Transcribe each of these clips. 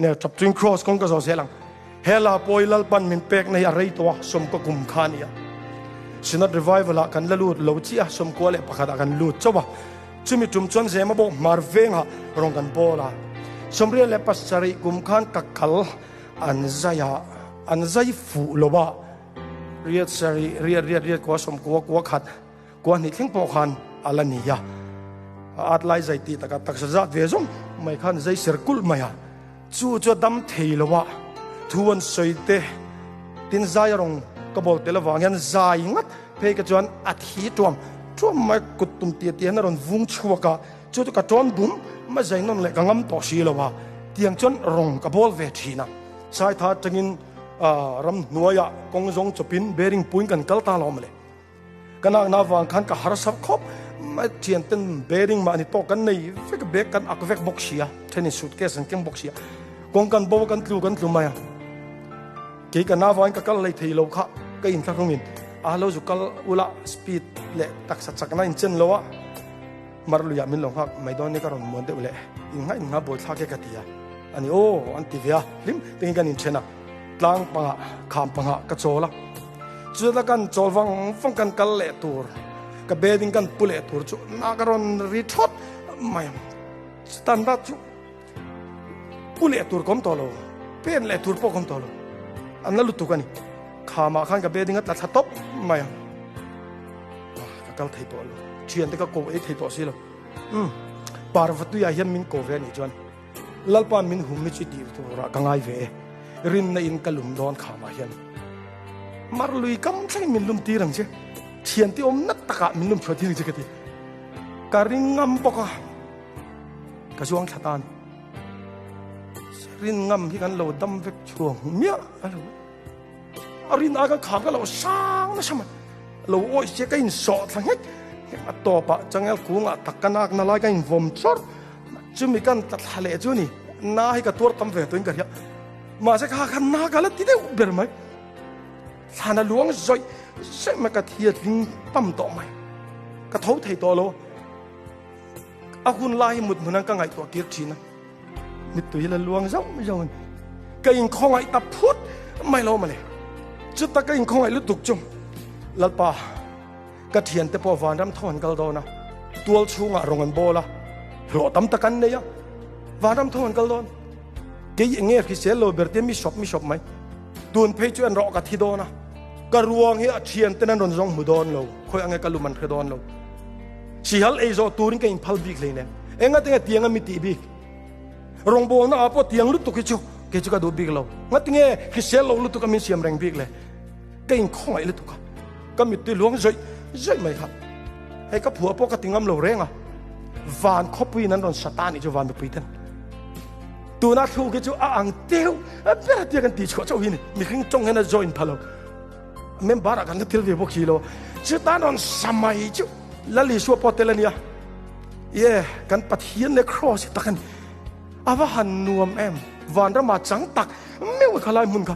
เนี่ยจับจุง cross กงก็จะเสียหลังเฮลาปอยลัลปันมินเป็กในอะไรตัวสมก็กุมขานี่สินัด revival ละกันละลูดโลจีสมกัวเล็บขัดกันลูดเจ้าบ่จุมีจุมชนเสมาบอกมาร์เวงฮะรองกันโบลาสมเรียนเล็บปัสสริกุมขานกักขัลอันใจฟูโลบะเรียดสริเรียดกัวสมกัวขัดกัวนี่ทิ้งปอขันอัลนียาอัดไลใจตีตะกัดตักษจัดเวซงไม่ขันใจเสือกุลไม่ฮะจู่ดำเทลวะทวนสวยเตตินใจรองกบฏเตลวางยันใจงัดเพกจวนอัฐิจวมไม่กุตุมเตียนนรนวุ้งชัวกะจู่กระจวนบุ้มไม่ใจนนเล็กงำต่อชีลวะเตียงจนรองกบฏเวทีนะสายท่าจังินรำนัวยะกงจงจุปินเบริงปุยกันกัลตาลอมเลยกันนาวางขันกับฮาร์สับคบไม่เทียนเป็นเบริงมาอันนี้โตกันในเฟกเบกันอักเฟกบ็อกเชียเทนนิสสุดเกสันเก่งบ็อกเชียกงกันโบกันตลูมากี่กันนาวางกับเลยทีโลค่ะก็อินทักมินเราจุกัลอุลาสปีดเละตักสักนั่นเช่นโลวะมาลุยามินลงฮักไม่โดนนี่ก็รอนมวนเดเละอิงให้บอลทักแค่ตีอ่ะอันนี้โอ้อันตีเวียลิมติงกันอินเชนะกลางปังะขามปังะกระโจละจุดละกันโจลฟังกันกัลเละตัวกับเบดิงกันปุเละตัวจุนักรอนรีทอดไม่สแตนดาร์ดจุปุเละตัวก้มตัวโลเป็นเละตัวพวกก้มตัวโลอันนั้นลุตุกันนี่ขามาขันกับเบดิงกันตัดทับไม่กัลไทยปอลเชียนแต่ก็โกเอไทยปอสิโลปาร์ฟัตุยาเฮียนมินโกเวนี่จวนลัลปานมินหุมมิจิตีตัวรักง่ายเวรินในอินกลุ่มดอนขามาเฮียนมาลุยกำใช้มินลุมตีรังเชเชียนที่อมนัดตะกะมินลุมชวดที่นี่เจกันทีการิงงำปะกะกระช่วงชะตานรินงำที่กันเราดำเวกช่วงเมียอะไรรินอากันขากันเราสร้างนะใช่ไหมเราโอ้ยเจ้ากินสอดทั้งเฮกต่อปะจังเอลกูงะตักกันนักนั่นไล่กันวมชอร์จุมีกันตัดทะเลจุนี่น่าให้กับตัวตั้มเวตัวเองกันเยอะมาสักหากันนักกันแล้วที่เดียวเบอร์ไหมฐานะหลวงใจใช่ไหมกะเทียดลิงตั้มต่อไหมกระทบไทยตัวเราอาคุณไล่หมดเหมือนนั่งกังไงตัวเกียร์ชีนะมิตุยละหลวงเจ้าไม่ยอมก็ยิงคงไอ้ตาพุทธไม่เล่ามาเลยจุดตะก็ยิงคงไอ้ลุตุกจุ่มลัดป่ากระเทียนแต่พอวานรำทอนกัลโดนะตัวชูงะรงกันโบละหล่อตั้มตะกันเนี่ยวานรำทอนกัลโดนกี่เงี้ยคือเสียโลเบอร์เตียมีช็อปไหมดูนเพจอันรอกะทิโดนะกระรวงเฮียเทียนแต่นั้นโดนจงมุดอนเราคอยอังเกลุมันเพดอนเราสิฮัลเอโซตูริงกันพัลบิกเลยเนี่ยเอ็งก็เตียงเตียงมิติบิกรงโบนะพอเตียงลุตุกิจูเกจูก็ดูบิกเรางั้นเตียงคือเสียโลลุตุก็มีเสียมแรงบิกเลยก็ยิงข้องไอ้ลุตุกก็มิติหลวงใจไหมครับให้กับผัวพวกกติงำเราเร่งอ่ะวานคบปีนั้นโดนสตาร์นี่จะวานไปปีนั้นตัวนักทูกจะอ่างเตี้ยวเป็นเตียกันตีชัวเจ้าหินมีขึ้นจงให้น่าจอยน์พลังเมมบาร์กันที่เรียกพวกคีโลจะตานอนสมัยจู่แล้วลิชัวพอเตลเนียกันปัทเฮียนในครอสตักันอาว่าหันนวมวานระมาจังตักไม่ว่าขลายมุนค่ะ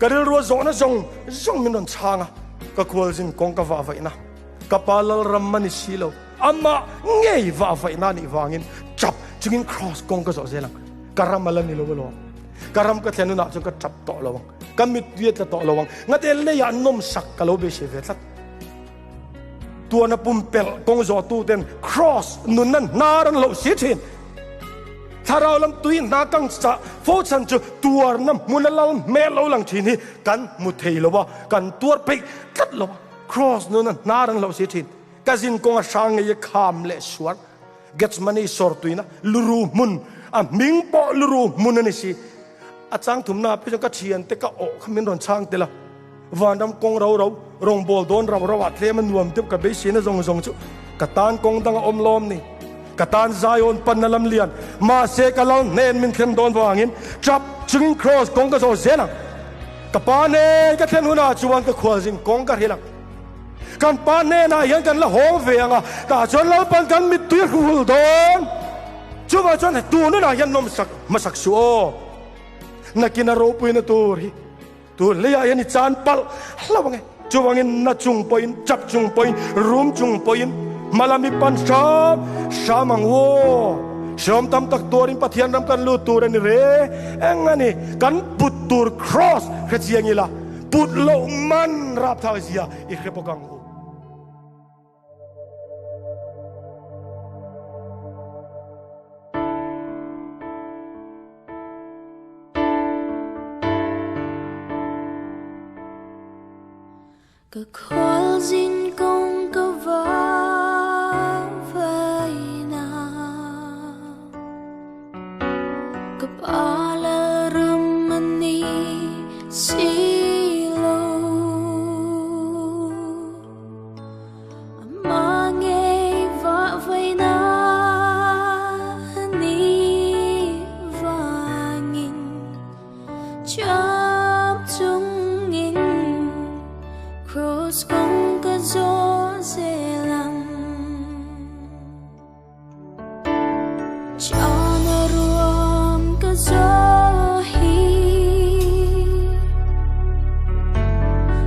กระเรือจงนะจงมินนช่างอ่ะก็ควรจิงกงกว่าไว้นะกับปาลรำมันนิสิโลอามาเงยว่าไว้นั่นอีวางินจับจึงครอสกงก็จะเสียหลังการำมาลันนี่โลโลการำก็เทนุน่าจงก็จับต่อระวังกันมิดเวียดต่อระวังงั้นเอเลียนนมสักกะโลเบเชเวตัดตัวนับปุ่มเปลกงจอตูเต็นครอสนุนนั้นนารันโลเสียทีนถ้าเราลำตุยนากังจะโฟชันจูตัวนั้นมุนเราเมลเราหลังทีนี้กันมุเทลวะกันตัวไปกัดลวะครอสนุนนั้นนารันโลเสียทีนกาจินกงอาช่างเงยขามเลสวรเกตมันนี่สอร์ตุยนะลูรูมุนมิงปอลูรูมุนนี่สิอาจารย์ถุมนาพี่จงก็เชียนแต่ก็โอ้ขมิ้นโดนช่างเตละวันดำกงเรารงบอลโดนเราวัดเทมันรวมเทียบกับเบสเนจงจุกตานกงดังอมลอมนี่กตานไซออนปันนลำเลียนมาเสกลอนเนนมินเทนโดนวางินจับจึงครอสกงก็โซเซนังกับปาเนก็เทนหัวหน้าจวนก็ขวาจิงกงก็เฮลังกันปาเนน่ะยังกันละโหเวียงอ่ะแต่จนเราปันกันมิตุยหูโดนจู่ว่าจนตัวนู้นน่ะยังนมสักมาสักชัวนักกินอารูปุยนตัวเลี้ยยันจานปัลแล้วว่าไงจู่ว่าไงนัดจุงปอยจับจุงปอยรุมจุงปอยมาลามีปันชามังโว Shom tam tak torin pathian ram kan lu tur ani re engani kan put tur cross khachiangila put lo man rap tha sia I khepokang Cả khoal zin công cơ vã vây nào Cả ba la râm mani si lâu Mà nghe vã vây na ni vangin Chắp chung nghìn Cross công cơ gió dễ lắm Cho nó ruộng cơ gió hi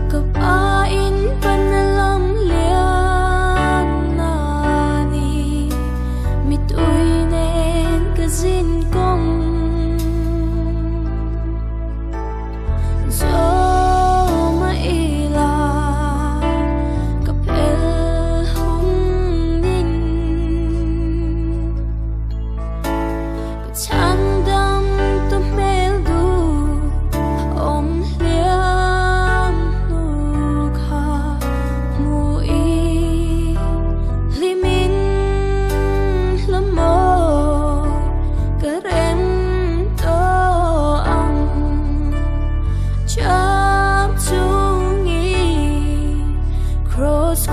Cấp á in phần lòng lian nà ni Mít ui nên cơ dinh công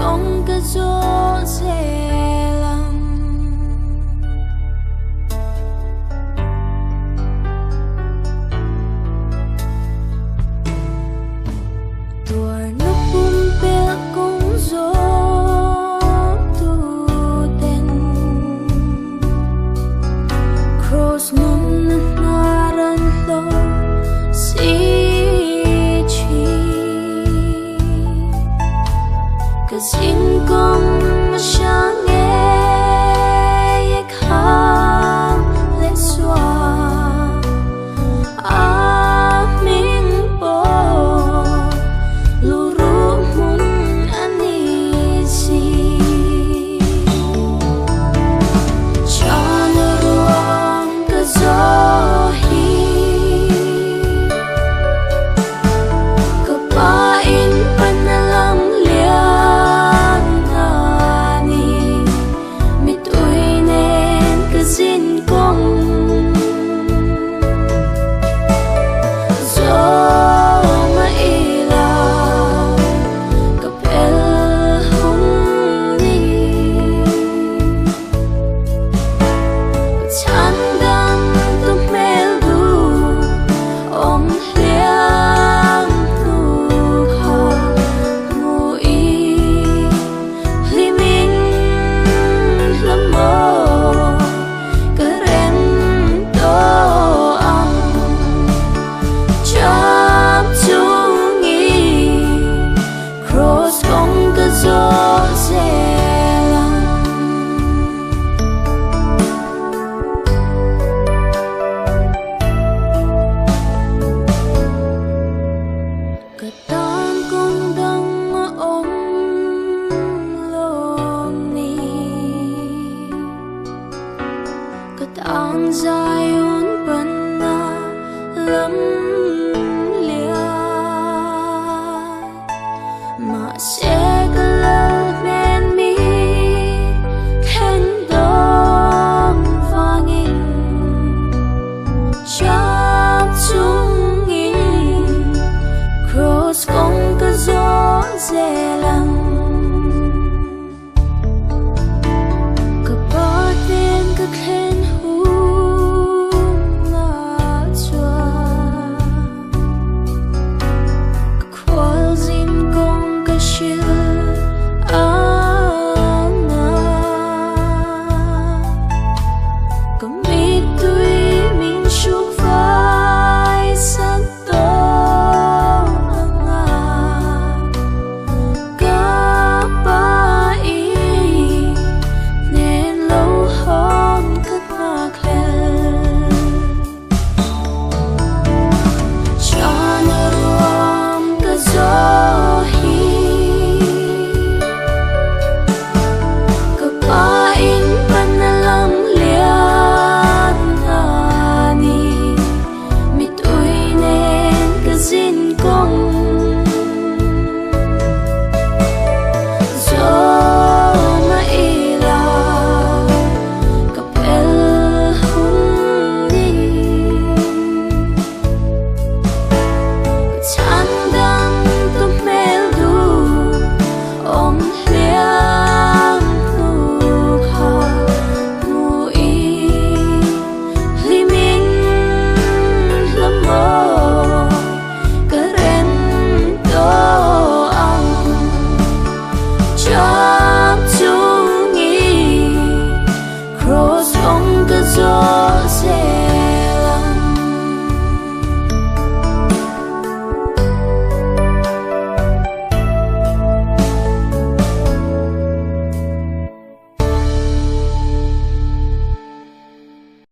Công cơ gió dễ lắm Tuổi nó bùm bê công gió tu tên Cross nôn nà răn lô si Xin công mà sáng nghe khám lệ xóa mình bỏ lù rú mung anh đi gì cho nó ruộng cơ gió hi cơ ba in phần lòng Xin công gió mà ý là cặp el hung đi chán đam tâm mel du ôm liang nu kha mu y li min lâm mơ gió dễ lắm Cả tan cũng đang mà ôm lòng ni Cả tan dài ôn bần na lắm lia Mà sẽ Công cơ gió dễ lắm